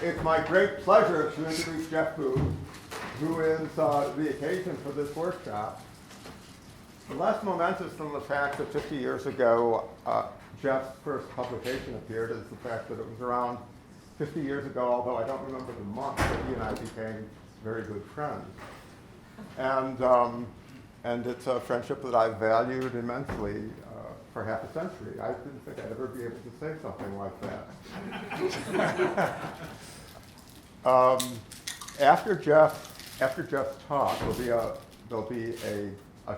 It's my great pleasure to introduce Jeff Booth, who is the occasion for this workshop. Less momentous than the fact that 50 years ago, Jeff's first publication appeared is the fact that it was around 50 years ago, although I don't remember the month, that he and I became very good friends. And it's a friendship that I've valued immensely for half a century. I didn't think I'd ever be able to say something like that. After Jeff's talk, there'll be a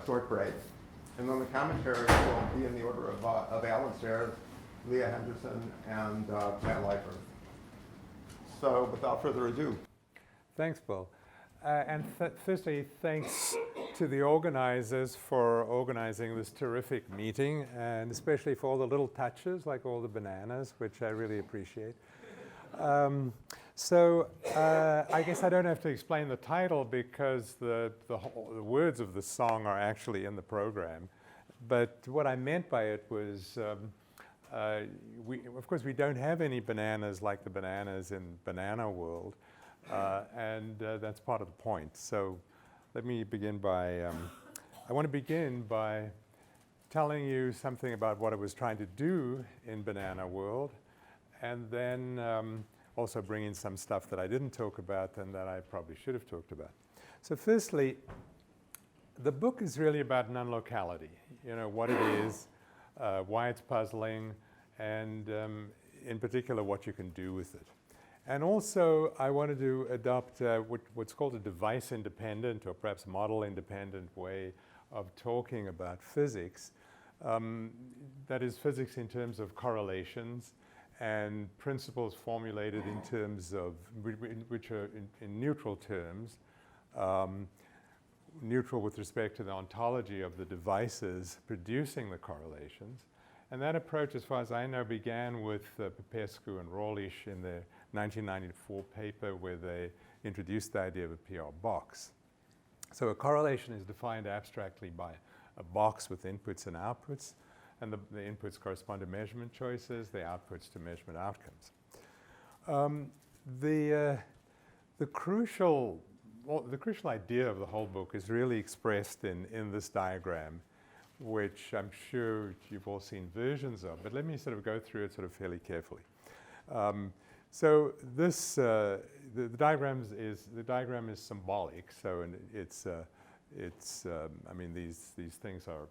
short break, and then the commentaries will be in the order of Alan Sayre, Leah Henderson, and Matt Leifer. So without further ado. Thanks, Bill. And firstly, thanks to the organizers for organizing this terrific meeting, and especially for all the little touches, like all the bananas, which I really appreciate. So I guess I don't have to explain the title because the words of the song are actually in the program. But what I meant by it was, of course, we don't have any bananas like the bananas in Bananaworld. And that's part of the point. So let me begin by, I want to begin by telling you something about what I was trying to do in Bananaworld, and then also bring in some stuff that I didn't talk about and that I probably should have talked about. So firstly, the book is really about nonlocality, what it is, why it's puzzling, and in particular what you can do with it. And also, I wanted to adopt what's called a device-independent or perhaps model-independent way of talking about physics. That is, physics in terms of correlations and principles formulated in terms of, which are in neutral terms, neutral with respect to the ontology of the devices producing the correlations. And that approach, as far as I know, began with Popescu and Rohrlich in their 1994 paper where they introduced the idea of a PR box. So a correlation is defined abstractly by a box with inputs and outputs, and the inputs correspond to measurement choices, the outputs to measurement outcomes. The crucial idea of the whole book is really expressed in this diagram, which I'm sure you've all seen versions of, but let me sort of go through it sort of fairly carefully. So this the diagram is symbolic. So I mean these things are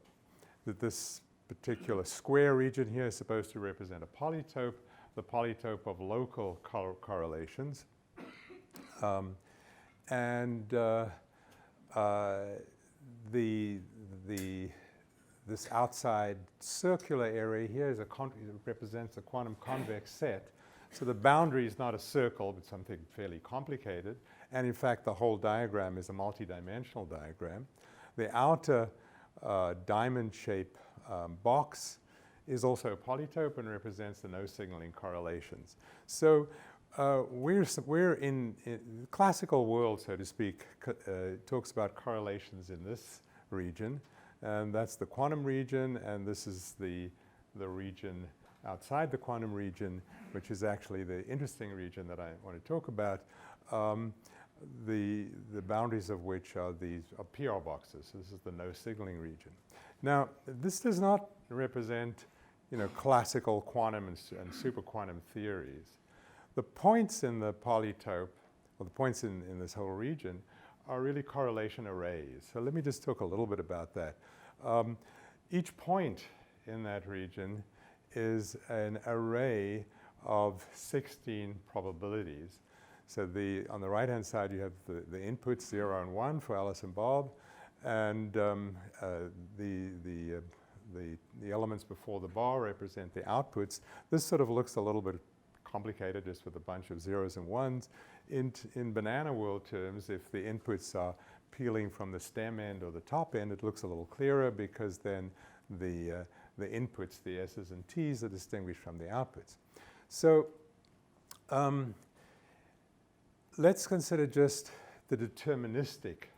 this particular square region here is supposed to represent a polytope, the polytope of local correlations, this outside circular area here is represents a quantum convex set. So the boundary is not a circle, but something fairly complicated. And in fact, the whole diagram is a multidimensional diagram. The outer diamond-shaped box is also a polytope and represents the no-signaling correlations. So we're in classical world, so to speak, talks about correlations in this region. And that's the quantum region, and this is the region outside the quantum region, which is actually the interesting region that I want to talk about, the boundaries of which are these PR boxes. So this is the no signaling region. Now, this does not represent classical quantum and superquantum theories. The points in the polytope, or the points in this whole region, are really correlation arrays. So let me just talk a little bit about that. Each point in that region is an array of 16 probabilities. So on the right-hand side, you have the inputs 0 and 1 for Alice and Bob, and the elements before the bar represent the outputs. This sort of looks a little bit complicated just with a bunch of zeros and ones. In Bananaworld terms, if the inputs are peeling from the stem end or the top end, it looks a little clearer because then the inputs, the S's and T's, are distinguished from the outputs. So let's consider just the deterministic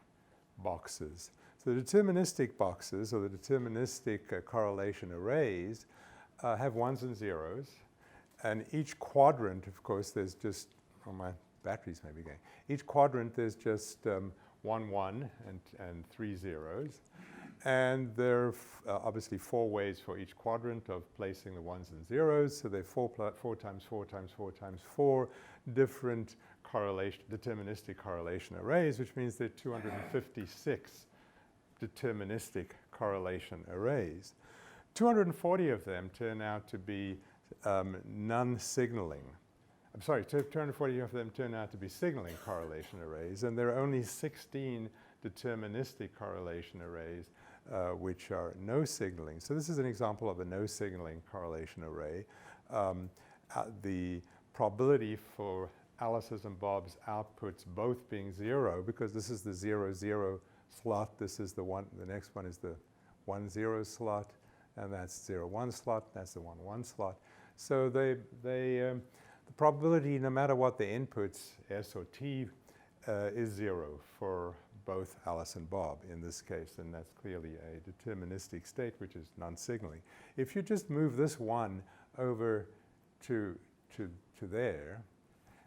boxes. So the deterministic boxes, or the deterministic correlation arrays, have ones and zeros. And each quadrant, of course, there's just my batteries may be going. Each quadrant there's just 1 1 and 3 zeros. And there are obviously 4 ways for each quadrant of placing the 1s and 0s. So there are 4 times 4 times 4 times 4 different deterministic correlation arrays, which means there are 256 deterministic correlation arrays. 240 of them turn out to be non-signaling. I'm sorry, 240 of them turn out to be signaling correlation arrays, and there are only 16 deterministic correlation arrays which are no signaling. So this is an example of a no signaling correlation array. The probability for Alice's and Bob's outputs both being 0, because this is the 0 0 slot, this is the next one is the 1 0 slot, and that's 0 1 slot, that's the 1 1 slot. So the probability, no matter what the inputs, S or T, is 0 for both Alice and Bob in this case, and that's clearly a deterministic state which is non-signaling. If you just move this 1 over to there,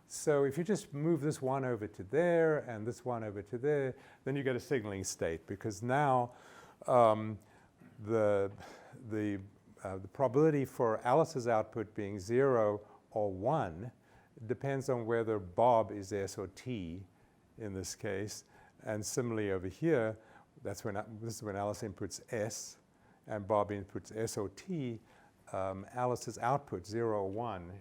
so if you just move this 1 over to there and this 1 over to there, then you get a signaling state, because now the probability for Alice's output being 0 or 1 depends on whether Bob is S or T in this case. And similarly over here, this is when Alice inputs S and Bob inputs S or T. Alice's output, 0 or 1,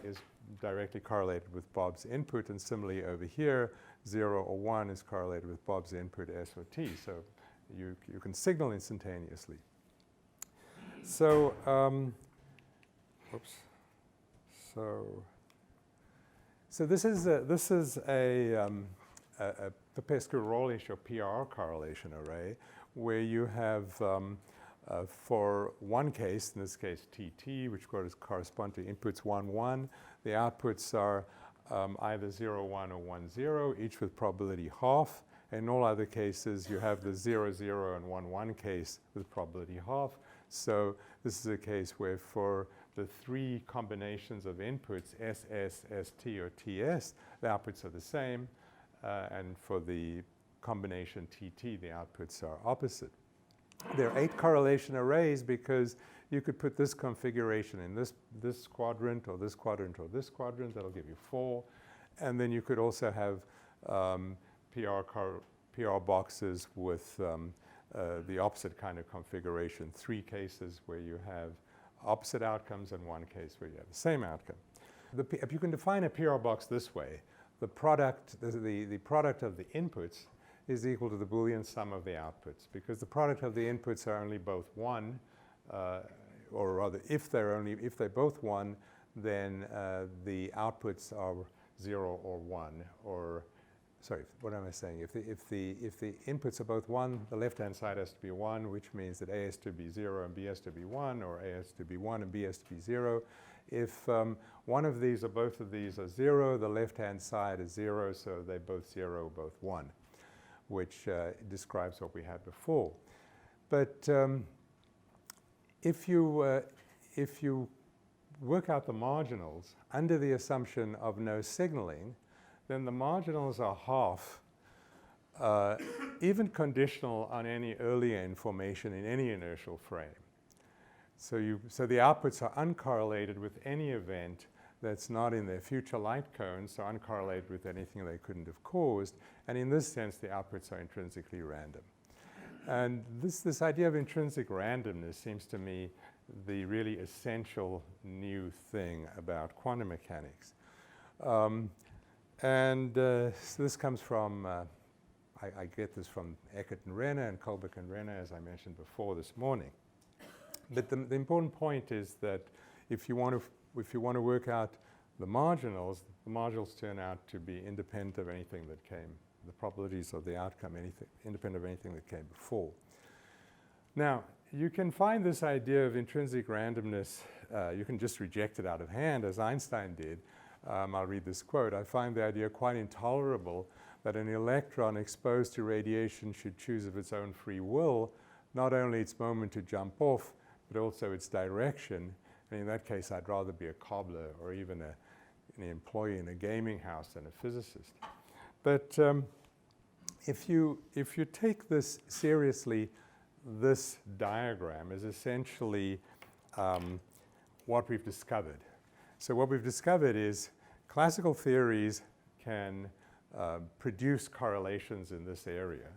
is directly correlated with Bob's input, and similarly over here, 0 or 1 is correlated with Bob's input, S or T. So you can signal instantaneously. So, So this is a Popescu-Rohrlich or PR correlation array, where you have for one case, in this case TT, which correspond to inputs 1 1, the outputs are either 0 1 or 1 0, each with probability half. In all other cases, you have the 0 0 and 1 1 case with probability half. So this is a case where for the 3 combinations of inputs, SS, ST, or TS, the outputs are the same. And for the combination TT, the outputs are opposite. There are 8 correlation arrays because you could put this configuration in this quadrant or this quadrant or this quadrant. That'll give you 4. And then you could also have PR boxes with the opposite kind of configuration, 3 cases where you have opposite outcomes and 1 case where you have the same outcome. You can define a PR box this way. The product of the inputs is equal to the Boolean sum of the outputs, because the product of the inputs are only both 1, or rather, if they're both 1, then the outputs are 0 or 1, or sorry, what am I saying? If the inputs are both 1, the left-hand side has to be 1, which means that A has to be 0 and B has to be 1, or A has to be 1 and B has to be 0. If one of these or both of these are 0, the left-hand side is 0, so they're both 0, both 1, which describes what we had before. But if you work out the marginals under the assumption of no signaling, then the marginals are half, even conditional on any earlier information in any inertial frame. So the outputs are uncorrelated with any event that's not in their future light cones, so uncorrelated with anything they couldn't have caused. And in this sense, the outputs are intrinsically random. And this idea of intrinsic randomness seems to me the really essential new thing about quantum mechanics. So this comes from, I get this from Eckert and Renner and Kolbeck and Renner, as I mentioned before this morning. But the important point is that if you want to work out the marginals turn out to be independent of anything that came, the probabilities of the outcome, independent of anything that came before. Now, you can find this idea of intrinsic randomness, you can just reject it out of hand, as Einstein did. I'll read this quote. "I find the idea quite intolerable that an electron exposed to radiation should choose of its own free will, not only its moment to jump off, but also its direction. And in that case, I'd rather be a cobbler or even an employee in a gaming house than a physicist. But if you take this seriously, this diagram is essentially what we've discovered. So what we've discovered is classical theories can produce correlations in this area.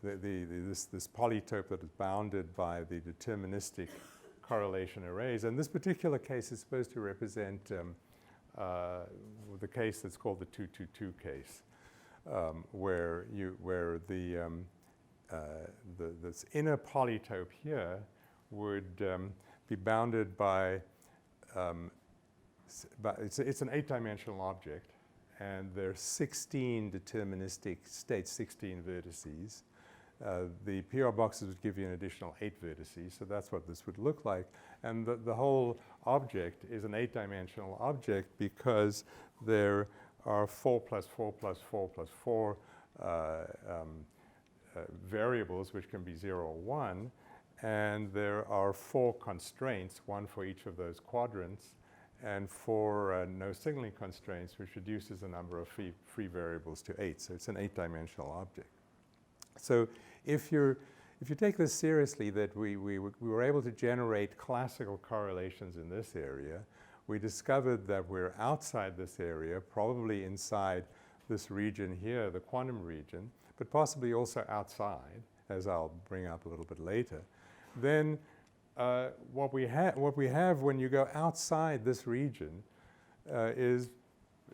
This polytope that is bounded by the deterministic correlation arrays. And this particular case is supposed to represent the case that's called the 2-2-2 case, where this inner polytope here would be bounded by, it's an 8-dimensional object, and there are 16 deterministic states, 16 vertices. The PR boxes would give you an additional 8 vertices, so that's what this would look like. And the whole object is an 8-dimensional object because there are 4 plus 4 plus 4 plus 4 variables which can be 0 or 1, and there are 4 constraints, one for each of those quadrants, and 4 no signaling constraints, which reduces the number of free variables to 8. So it's an 8-dimensional object. So if you take this seriously, that we were able to generate classical correlations in this area, we discovered that we're outside this area, probably inside this region here, the quantum region, but possibly also outside, as I'll bring up a little bit later. Then what we have when you go outside this region is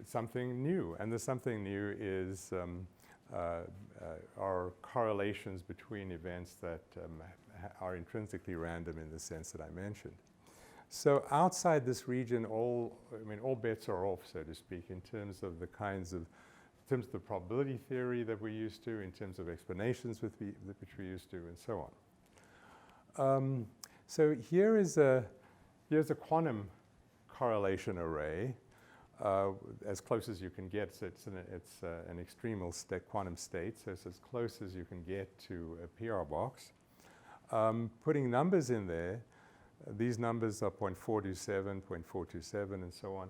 something new, and the something new is are correlations between events that are intrinsically random in the sense that I mentioned. So outside this region, all bets are off, so to speak, in terms of the probability theory that we're used to, in terms of explanations which we're used to, and so on. So here's a quantum correlation array, as close as you can get. So it's an extremal quantum state, so it's as close as you can get to a PR box. Putting numbers in there, these numbers are 0.427, 0.427, and so on,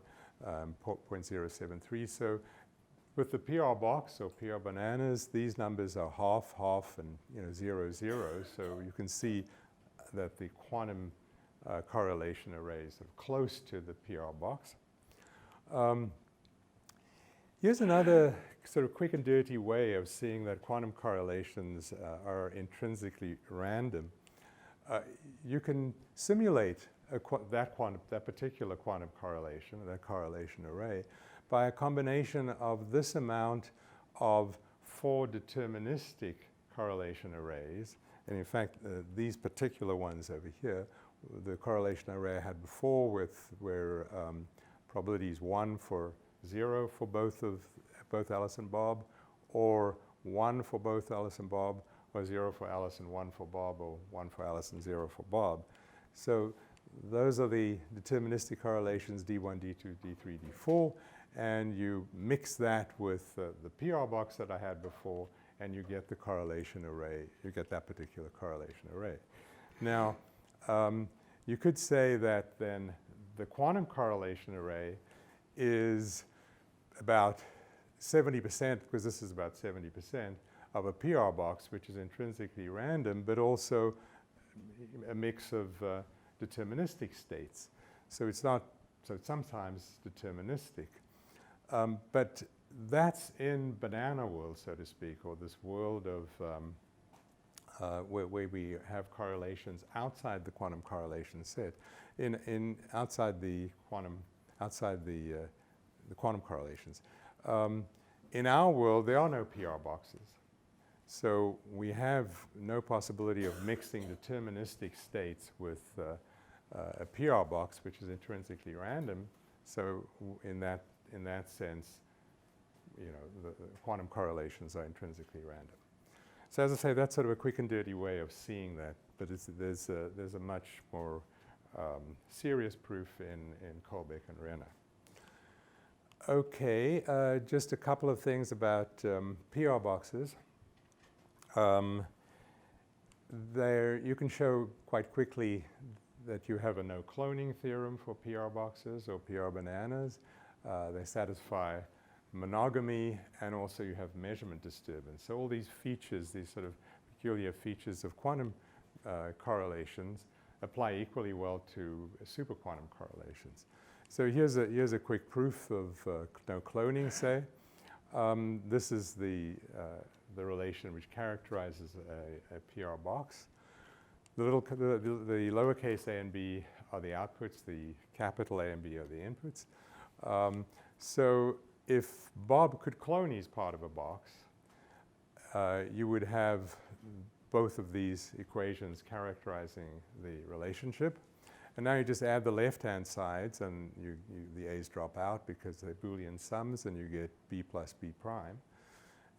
0.073. So with the PR box or PR bananas, these numbers are half, half, and 0, 0. So you can see that the quantum correlation arrays are close to the PR box. Here's another sort of quick and dirty way of seeing that quantum correlations are intrinsically random. You can simulate that particular quantum correlation, that correlation array, by a combination of this amount of 4 deterministic correlation arrays. And in fact, these particular ones over here, the correlation array I had before where probability is 1 for 0 for both Alice and Bob, or 1 for both Alice and Bob, or 0 for Alice and 1 for Bob, or 1 for Alice and 0 for Bob. So those are the deterministic correlations, D1, D2, D3, D4, and you mix that with the PR box that I had before, and you get the correlation array. You get that particular correlation array. Now, you could say that then the quantum correlation array is about 70%, because this is about 70% of a PR box, which is intrinsically random, but also a mix of deterministic states. So it's sometimes deterministic. But that's in Bananaworld, so to speak, or this world of where we have correlations outside the quantum correlation set, outside the quantum correlations. In our world, there are no PR boxes, so we have no possibility of mixing deterministic states with a PR box, which is intrinsically random. So in that sense, the quantum correlations are intrinsically random. So as I say, that's sort of a quick and dirty way of seeing that, but there's a much more serious proof in Kolbeck and Renner. Okay, just a couple of things about PR boxes. There, you can show quite quickly that you have a no cloning theorem for PR boxes or PR bananas. They satisfy monogamy, and also you have measurement disturbance. So all these features, these sort of peculiar features of quantum correlations apply equally well to superquantum correlations. So here's a quick proof of no cloning, say. This is the relation which characterizes a PR box. The lowercase a and b are the outputs, the capital A and B are the inputs. So if Bob could clone his part of a box, you would have both of these equations characterizing the relationship. And now you just add the left-hand sides, and the a's drop out because they're Boolean sums, and you get b plus b prime.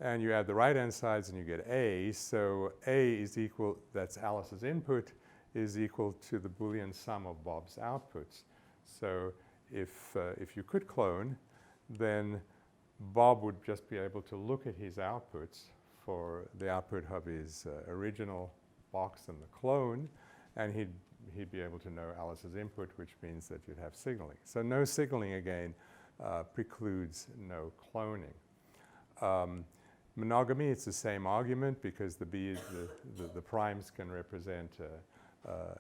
And you add the right-hand sides, and you get a. So a is equal, that's Alice's input, is equal to the Boolean sum of Bob's outputs. So if you could clone, then Bob would just be able to look at his outputs for the output of his original box and the clone, and he'd be able to know Alice's input, which means that you'd have signaling. So no signaling, again, precludes no cloning. Monogamy, it's the same argument because the primes can represent the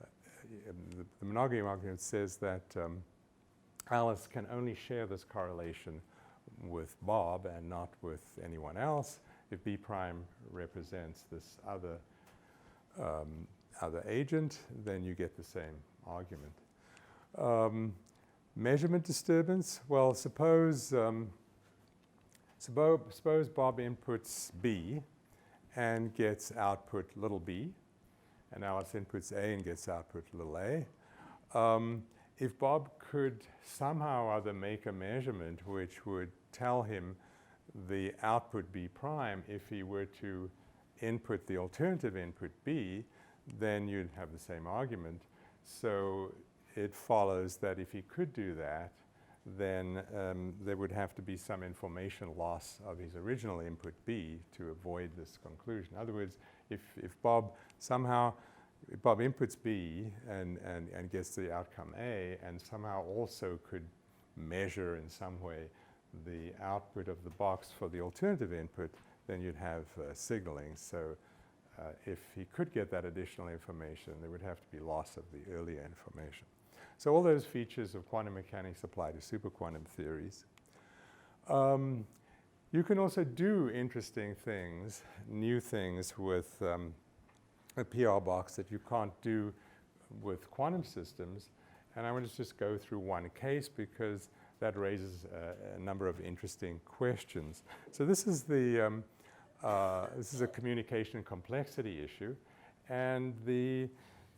monogamy argument says that Alice can only share this correlation with Bob and not with anyone else. If B prime represents this other agent, then you get the same argument. Measurement disturbance, well, suppose Bob inputs B and gets output little b, and Alice inputs A and gets output little a. If Bob could somehow or other make a measurement which would tell him the output B prime, if he were to input the alternative input B, then you'd have the same argument. So it follows that if he could do that, then there would have to be some information loss of his original input B to avoid this conclusion. In other words, if Bob inputs B and gets the outcome A, and somehow also could measure in some way the output of the box for the alternative input, then you'd have signaling. So if he could get that additional information, there would have to be loss of the earlier information. So all those features of quantum mechanics apply to superquantum theories. You can also do interesting things, new things with a PR box that you can't do with quantum systems. And I want to just go through one case because that raises a number of interesting questions. So this is a communication complexity issue. And the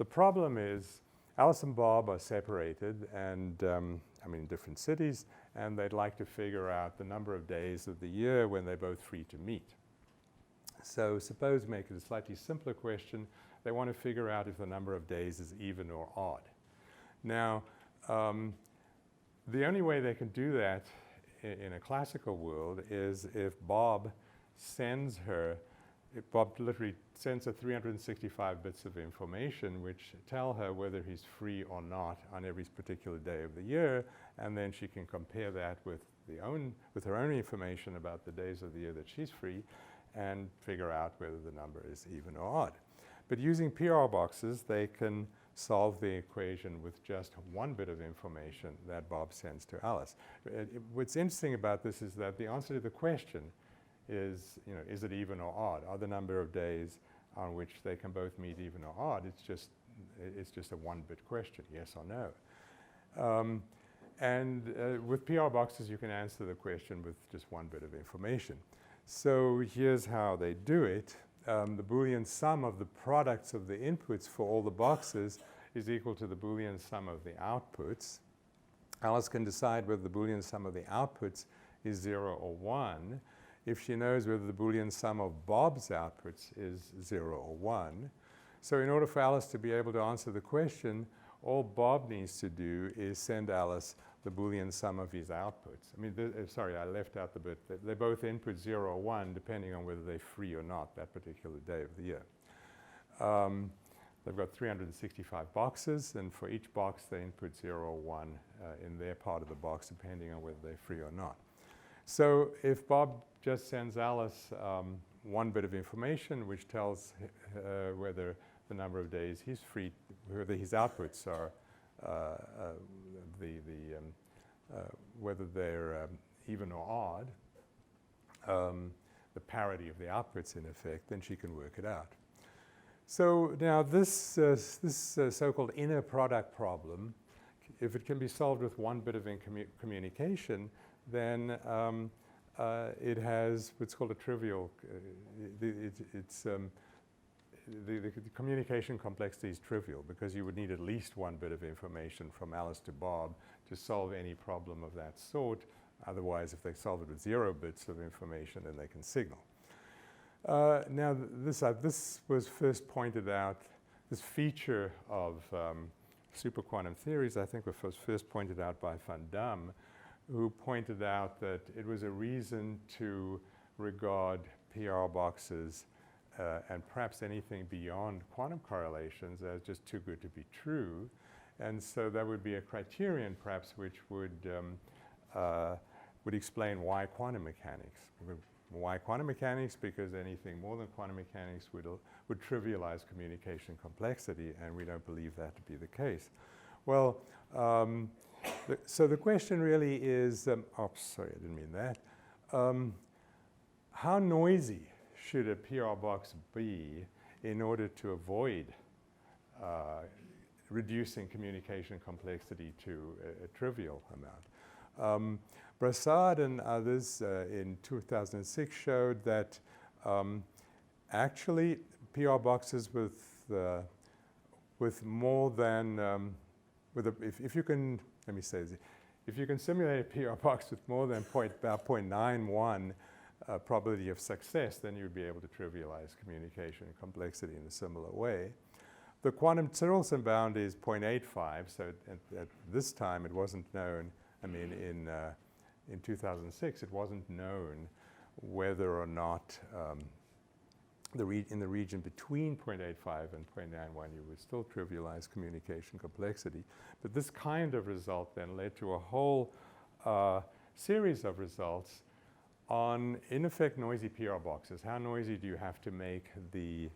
problem is Alice and Bob are separated and, in different cities, and they'd like to figure out the number of days of the year when they're both free to meet. So suppose, make it a slightly simpler question, they want to figure out if the number of days is even or odd. Now, the only way they can do that in a classical world is if Bob literally sends her 365 bits of information which tell her whether he's free or not on every particular day of the year, and then she can compare that with her own information about the days of the year that she's free and figure out whether the number is even or odd. But using PR boxes, they can solve the equation with just one bit of information that Bob sends to Alice. What's interesting about this is that the answer to the question is it even or odd? Are the number of days on which they can both meet even or odd? It's just a one-bit question, yes or no. With PR boxes, you can answer the question with just one bit of information. So here's how they do it. The Boolean sum of the products of the inputs for all the boxes is equal to the Boolean sum of the outputs. Alice can decide whether the Boolean sum of the outputs is 0 or 1 if she knows whether the Boolean sum of Bob's outputs is 0 or 1. So in order for Alice to be able to answer the question, all Bob needs to do is send Alice the Boolean sum of his outputs. I left out the bit. They both input 0 or 1 depending on whether they're free or not that particular day of the year. they've got 365 boxes, and for each box they input 0 or 1 in their part of the box, depending on whether they're free or not. So if Bob just sends Alice one bit of information which tells whether the number of days he's free, whether his outputs are whether they're even or odd, the parity of the outputs in effect, then she can work it out. So now this so-called inner product problem, if it can be solved with one bit of communication, then it has what's called a trivial, the communication complexity is trivial because you would need at least one bit of information from Alice to Bob to solve any problem of that sort. Otherwise, if they solve it with 0 bits of information, then they can signal. Now, this was first pointed out, this feature of superquantum theories, I think, was first pointed out by Van Dam, who pointed out that it was a reason to regard PR boxes and perhaps anything beyond quantum correlations as just too good to be true. And so that would be a criterion, perhaps, which would explain why quantum mechanics. Why quantum mechanics? Because anything more than quantum mechanics would trivialize communication complexity, and we don't believe that to be the case. Well, so the question really is, sorry, I didn't mean that. How noisy should a PR box be in order to avoid reducing communication complexity to a trivial amount? Prasad and others in 2006 showed that actually PR boxes with more than, if you can, let me say this, if you can simulate a PR box with more than about 0.91 probability of success, then you'd be able to trivialize communication complexity in a similar way. The quantum Tyrrellson bound is 0.85, so at this time it wasn't known, I mean in 2006 it wasn't known whether or not in the region between 0.85 and 0.91 you would still trivialize communication complexity. But this kind of result then led to a whole series of results on, in effect, noisy PR boxes. How noisy do you have to make the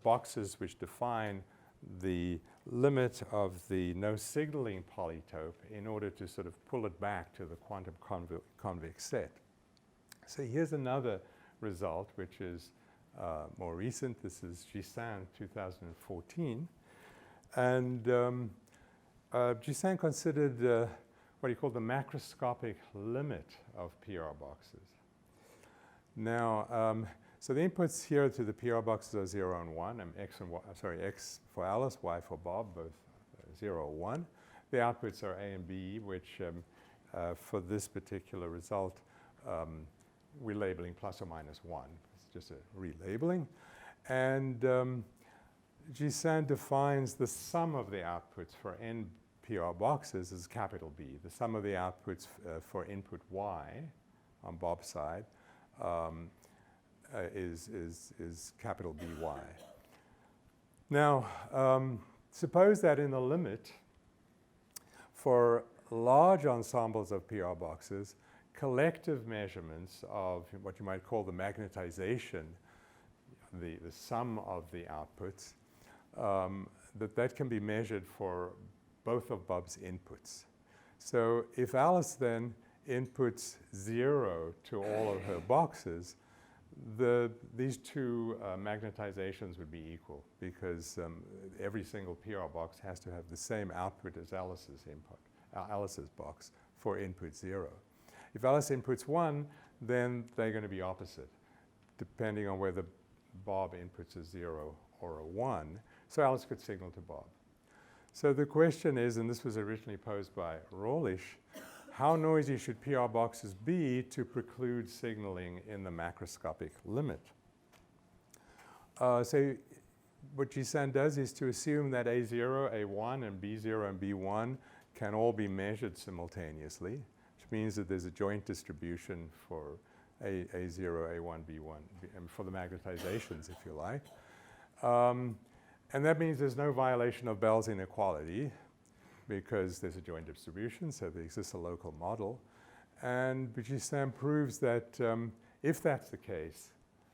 boxes which define the limit of the no signaling polytope in order to sort of pull it back to the quantum convex set? So here's another result which is more recent. This is Gissin, 2014. And Gissin considered what he called the macroscopic limit of PR boxes. Now, so the inputs here to the PR boxes are 0 and 1, and X for Alice, Y for Bob, both 0 or 1. The outputs are A and B, which for this particular result, we're labeling plus or minus 1. It's just a relabeling. And Gissin defines the sum of the outputs for n PR boxes as capital B. The sum of the outputs for input Y on Bob's side is capital BY. Now, suppose that in the limit for large ensembles of PR boxes, collective measurements of what you might call the magnetization, the sum of the outputs, that can be measured for both of Bob's inputs. So if Alice then inputs 0 to all of her boxes, these two magnetizations would be equal because every single PR box has to have the same output as Alice's input, Alice's box for input 0. If Alice inputs 1, then they're going to be opposite, depending on whether Bob inputs a 0 or a 1. So Alice could signal to Bob. So the question is, and this was originally posed by Rohrlich, how noisy should PR boxes be to preclude signaling in the macroscopic limit? So what Gissin does is to assume that A0, A1, and B0 and B1 can all be measured simultaneously, which means that there's a joint distribution for A0, A1, B1, and for the magnetizations, if you like. And that means there's no violation of Bell's inequality because there's a joint distribution, so there exists a local model. And Buchisam proves that if that's the case,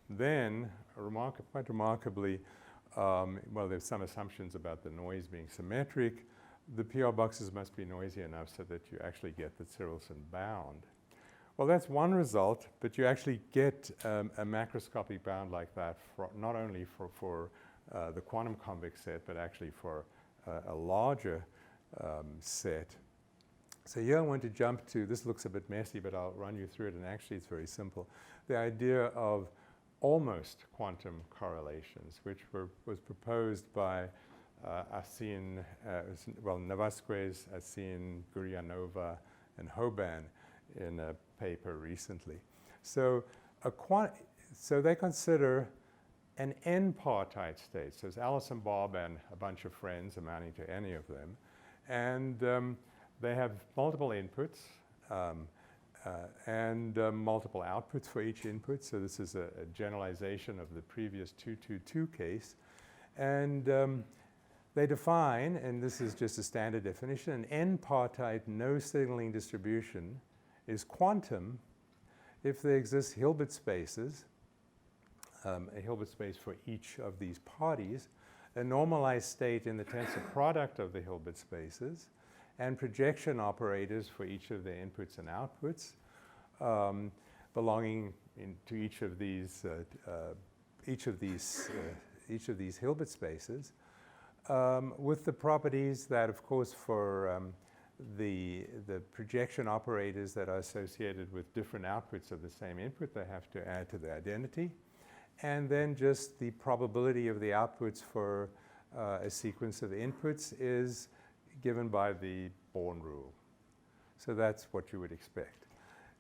then quite remarkably, well, there's some assumptions about the noise being symmetric. The PR boxes must be noisy enough so that you actually get the Tserilson bound. Well, that's one result, but you actually get a macroscopic bound like that not only for the quantum convex set, but actually for a larger set. So here I want to jump to, this looks a bit messy, but I'll run you through it, and actually it's very simple. The idea of almost quantum correlations, which was proposed by Navasquez, Asin, Gurianova, and Hoban in a paper recently. So they consider an n-partite state. So it's Alice and Bob and a bunch of friends amounting to any of them. And they have multiple inputs and multiple outputs for each input. So this is a generalization of the previous 2-2-2 case. And they define, and this is just a standard definition, an n-partite no signaling distribution is quantum if there exist Hilbert spaces, a Hilbert space for each of these parties, a normalized state in the tensor product of the Hilbert spaces, and projection operators for each of the inputs and outputs belonging to each of these Hilbert spaces, with the properties that, of course, for the projection operators that are associated with different outputs of the same input, they have to add to the identity, and then just the probability of the outputs for a sequence of inputs is given by the Born rule. So that's what you would expect.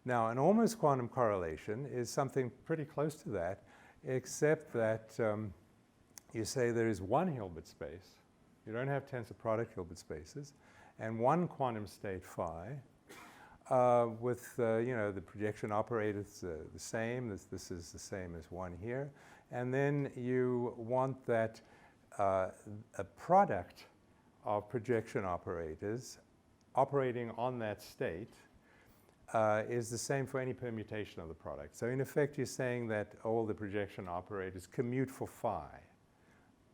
Now, an almost quantum correlation is something pretty close to that, except that you say there is one Hilbert space. You don't have tensor product Hilbert spaces, and one quantum state phi with the projection operators the same. This is the same as one here. And then you want that a product of projection operators operating on that state is the same for any permutation of the product. So in effect, you're saying that all the projection operators commute for phi,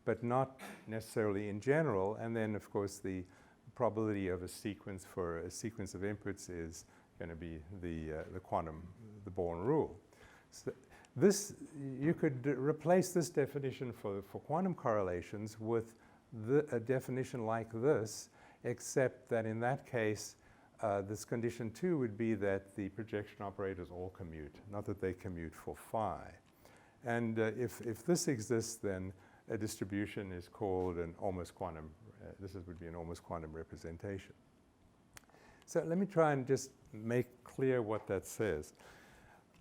but not necessarily in general. And then, of course, the probability of a sequence for a sequence of inputs is going to be the Born rule. So this, you could replace this definition for quantum correlations with a definition like this, except that in that case, this condition 2 would be that the projection operators all commute, not that they commute for phi. And if this exists, then a distribution is called an almost quantum. Would be an almost quantum representation. So let me try and just make clear what that says.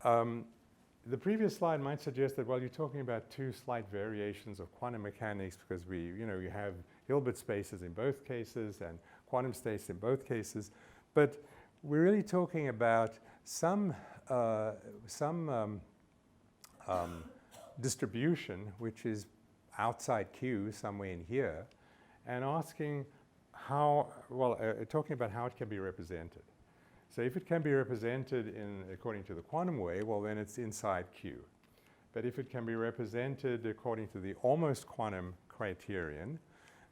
The previous slide might suggest that, well, you're talking about two slight variations of quantum mechanics because you have Hilbert spaces in both cases and quantum states in both cases. But we're really talking about some distribution which is outside Q, somewhere in here, and asking talking about how it can be represented. So if it can be represented according to the quantum way, well, then it's inside Q. But if it can be represented according to the almost quantum criterion,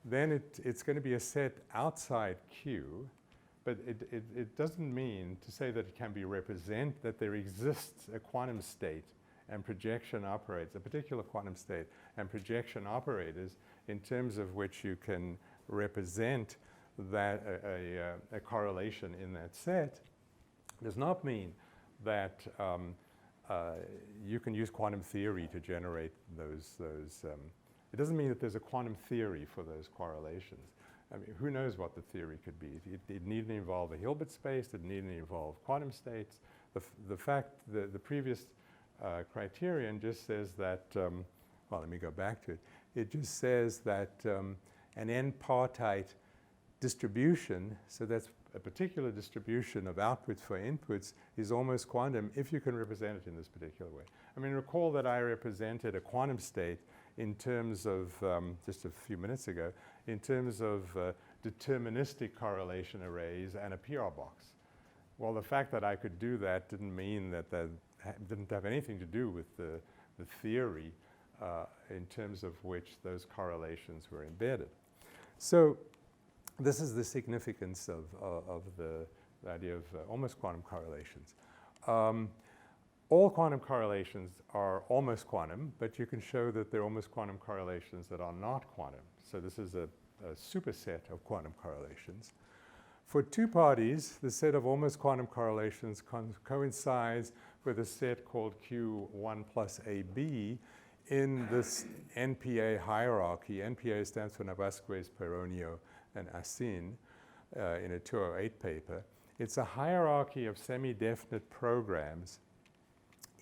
then it's going to be a set outside Q. But it doesn't mean to say that it can be that there exists a quantum state and projection operators, a particular quantum state and projection operators in terms of which you can represent that a correlation in that set. Does not mean that you can use quantum theory to generate those. It doesn't mean that there's a quantum theory for those correlations. I mean, who knows what the theory could be? It needn't involve a Hilbert space. It needn't involve quantum states. The previous criterion just says that, well, let me go back to it. It just says that an n-partite distribution, so that's a particular distribution of outputs for inputs is almost quantum if you can represent it in this particular way. I mean, recall that I represented a quantum state in terms of, just a few minutes ago, in terms of deterministic correlation arrays and a PR box. Well, the fact that I could do that didn't mean that didn't have anything to do with the theory in terms of which those correlations were embedded. So this is the significance of the idea of almost quantum correlations. All quantum correlations are almost quantum, but you can show that there are almost quantum correlations that are not quantum. So this is a superset of quantum correlations. For two parties, the set of almost quantum correlations coincides with a set called Q1 plus AB in this NPA hierarchy. NPA stands for Navasquez, Peronio, and Asin in a 2008 paper. It's a hierarchy of semi-definite programs,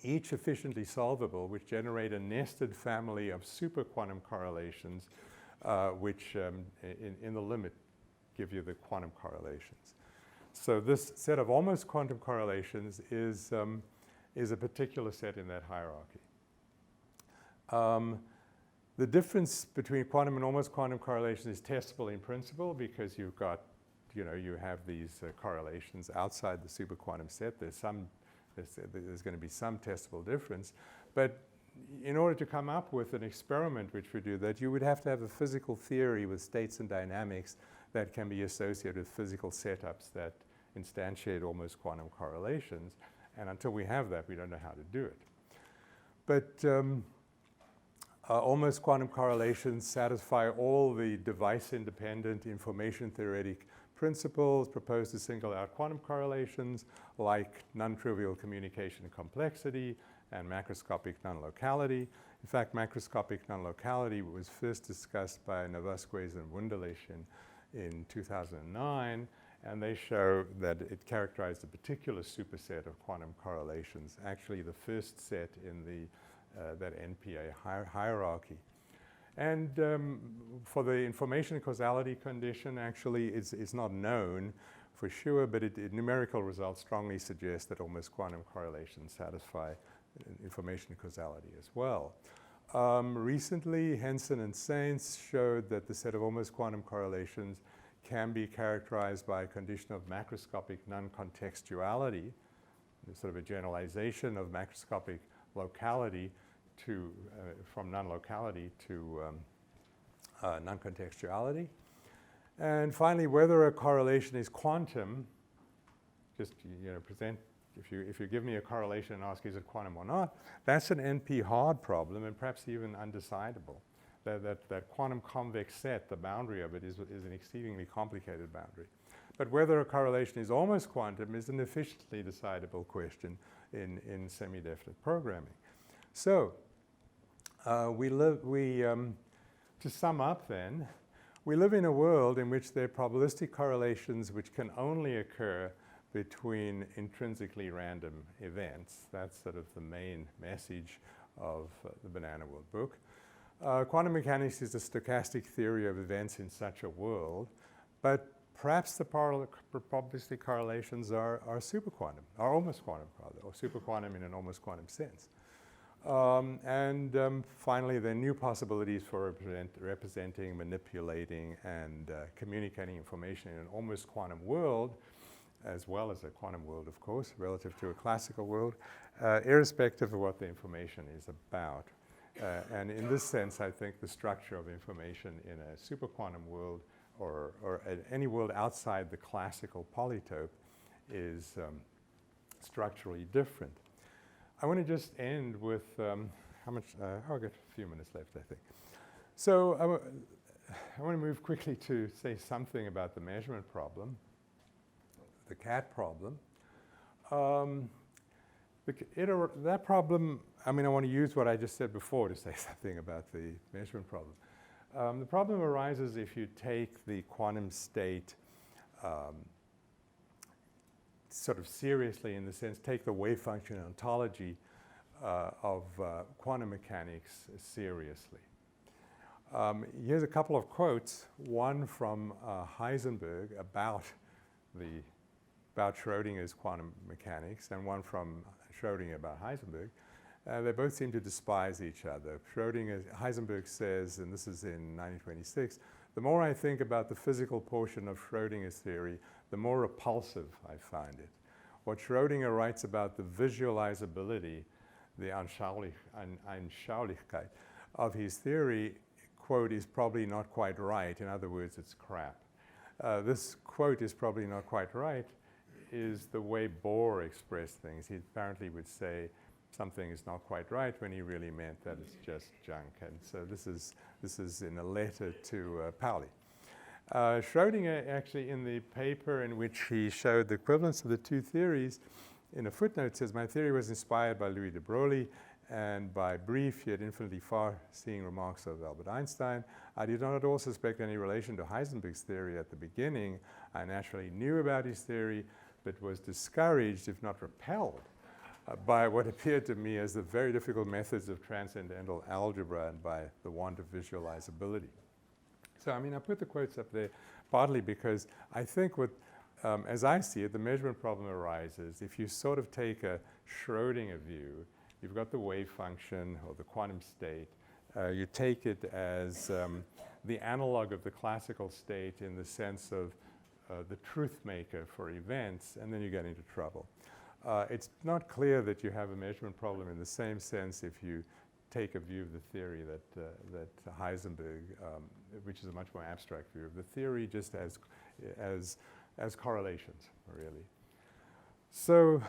each efficiently solvable, which generate a nested family of superquantum correlations, which in the limit give you the quantum correlations. So this set of almost quantum correlations is a particular set in that hierarchy. The difference between quantum and almost quantum correlations is testable in principle because you've got, you have these correlations outside the superquantum set. There's going to be some testable difference. But in order to come up with an experiment which would do that, you would have to have a physical theory with states and dynamics that can be associated with physical setups that instantiate almost quantum correlations. And until we have that, we don't know how to do it. But almost quantum correlations satisfy all the device-independent information-theoretic principles proposed to single out quantum correlations like non-trivial communication complexity and macroscopic non-locality. In fact, macroscopic non-locality was first discussed by Navasquez and Wunderlich in 2009, and they show that it characterized a particular superset of quantum correlations, actually the first set in that NPA hierarchy. And for the information causality condition, actually, it's not known for sure, but numerical results strongly suggest that almost quantum correlations satisfy information causality as well. Recently, Henson and Sainz showed that the set of almost quantum correlations can be characterized by a condition of macroscopic non-contextuality, sort of a generalization of macroscopic locality from non-locality to non-contextuality. And finally, whether a correlation is quantum, just present, if you give me a correlation and ask is it quantum or not, that's an NP hard problem and perhaps even undecidable. That quantum convex set, the boundary of it is an exceedingly complicated boundary. But whether a correlation is almost quantum is an efficiently decidable question in semi-definite programming. So to sum up then, we live in a world in which there are probabilistic correlations which can only occur between intrinsically random events. That's sort of the main message of the Bananaworld book. Quantum mechanics is a stochastic theory of events in such a world, but perhaps the probabilistic correlations are superquantum, are almost quantum, or superquantum in an almost quantum sense. Finally, there are new possibilities for representing, manipulating, and communicating information in an almost quantum world, as well as a quantum world, of course, relative to a classical world, irrespective of what the information is about. And in this sense, I think the structure of information in a superquantum world or any world outside the classical polytope is structurally different. I want to just end with how much? I've got a few minutes left, I think. So I want to move quickly to say something about the measurement problem, the CAT problem. That problem, I want to use what I just said before to say something about the measurement problem. The problem arises if you take the quantum state sort of seriously, in the sense, take the wave function ontology of quantum mechanics seriously. Here's a couple of quotes, one from Heisenberg about about Schrodinger's quantum mechanics and one from Schrodinger about Heisenberg. They both seem to despise each other. Heisenberg says, and this is in 1926, the more I think about the physical portion of Schrodinger's theory, the more repulsive I find it. What Schrodinger writes about the visualizability, the Anschaulichkeit of his theory, quote, is probably not quite right. In other words, it's crap. This quote is probably not quite right is the way Bohr expressed things. He apparently would say something is not quite right when he really meant that it's just junk. And so this is in a letter to Pauli. Schrodinger actually, in the paper in which he showed the equivalence of the two theories, in a footnote says, my theory was inspired by Louis de Broglie and by brief yet infinitely far-seeing remarks of Albert Einstein. I did not at all suspect any relation to Heisenberg's theory at the beginning. I naturally knew about his theory, but was discouraged, if not repelled, by what appeared to me as the very difficult methods of transcendental algebra and by the want of visualizability. So, I mean, I put the quotes up there partly because I think what, as I see it, the measurement problem arises if you sort of take a Schrodinger view. You've got the wave function or the quantum state. You take it as the analog of the classical state in the sense of the truth maker for events, and then you get into trouble. It's not clear that you have a measurement problem in the same sense if you take a view of the theory that Heisenberg, which is a much more abstract view of the theory, just as correlations, really. So,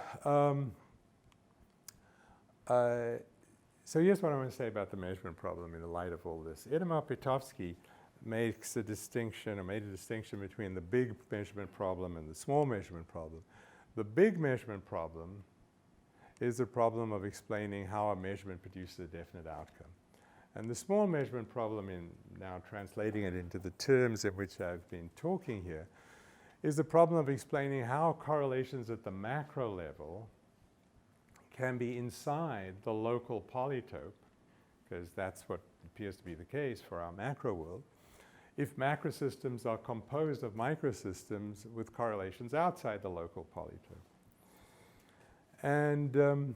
so here's what I want to say about the measurement problem in the light of all this. Edemar Petovsky makes a distinction, or made a distinction between the big measurement problem and the small measurement problem. The big measurement problem is the problem of explaining how a measurement produces a definite outcome. And the small measurement problem, in now translating it into the terms in which I've been talking here, is the problem of explaining how correlations at the macro level can be inside the local polytope, because that's what appears to be the case for our macro world, if macrosystems are composed of microsystems with correlations outside the local polytope. And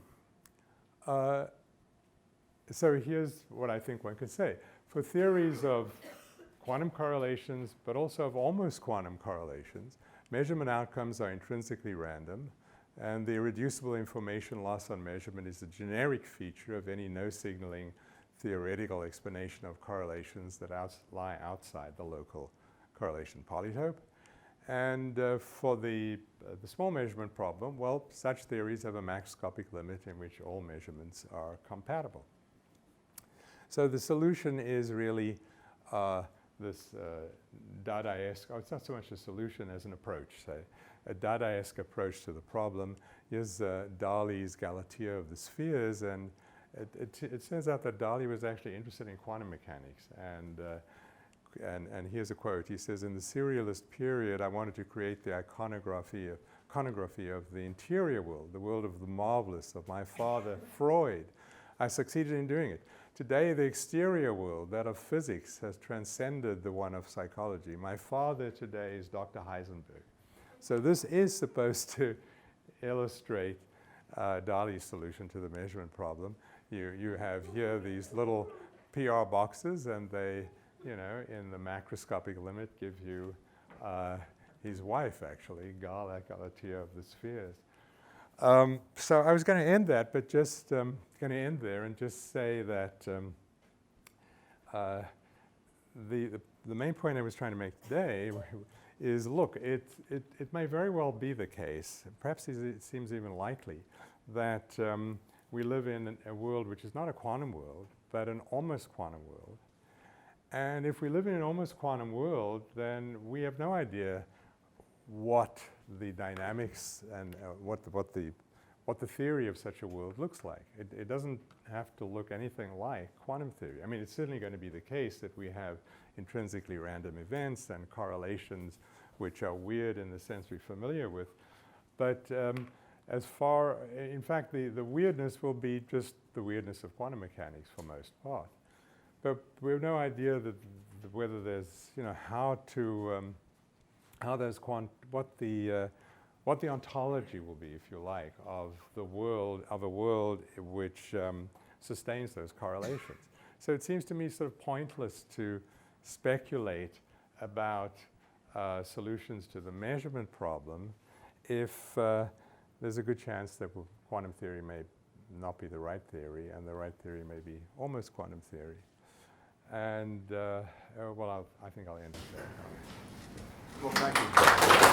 so here's what I think one could say. For theories of quantum correlations, but also of almost quantum correlations, measurement outcomes are intrinsically random, and the irreducible information loss on measurement is a generic feature of any no-signaling theoretical explanation of correlations that lie outside the local correlation polytope. And for the small measurement problem, well, such theories have a macroscopic limit in which all measurements are compatible. So the solution is really this Dadaesque, it's not so much a solution as an approach, say, a Dadaesque approach to the problem. Here's Dali's Galatea of the spheres, and it turns out that Dali was actually interested in quantum mechanics. And here's a quote. He says, in the serialist period, I wanted to create the iconography of the interior world, the world of the marvelous, of my father, Freud. I succeeded in doing it. Today, the exterior world, that of physics, has transcended the one of psychology. My father today is Dr. Heisenberg. So this is supposed to illustrate Dali's solution to the measurement problem. You have here these little PR boxes, and they, you know, in the macroscopic limit give you his wife, actually, Galatea of the spheres. So I was going to end that, but just going to end there and just say that the main point I was trying to make today is, look, it may very well be the case, perhaps it seems even likely, that we live in a world which is not a quantum world, but an almost quantum world. And if we live in an almost quantum world, then we have no idea what the dynamics and what the theory of such a world looks like. It doesn't have to look anything like quantum theory. I mean, it's certainly going to be the case that we have intrinsically random events and correlations which are weird in the sense we're familiar with. But in fact, the weirdness will be just the weirdness of quantum mechanics for most part. But we have no idea that whether there's, you know, how to how those what the ontology will be, if you like, of a world which sustains those correlations. So it seems to me sort of pointless to speculate about solutions to the measurement problem if there's a good chance that quantum theory may not be the right theory, and the right theory may be almost quantum theory. And well, I think I'll end it there. Well, thank you.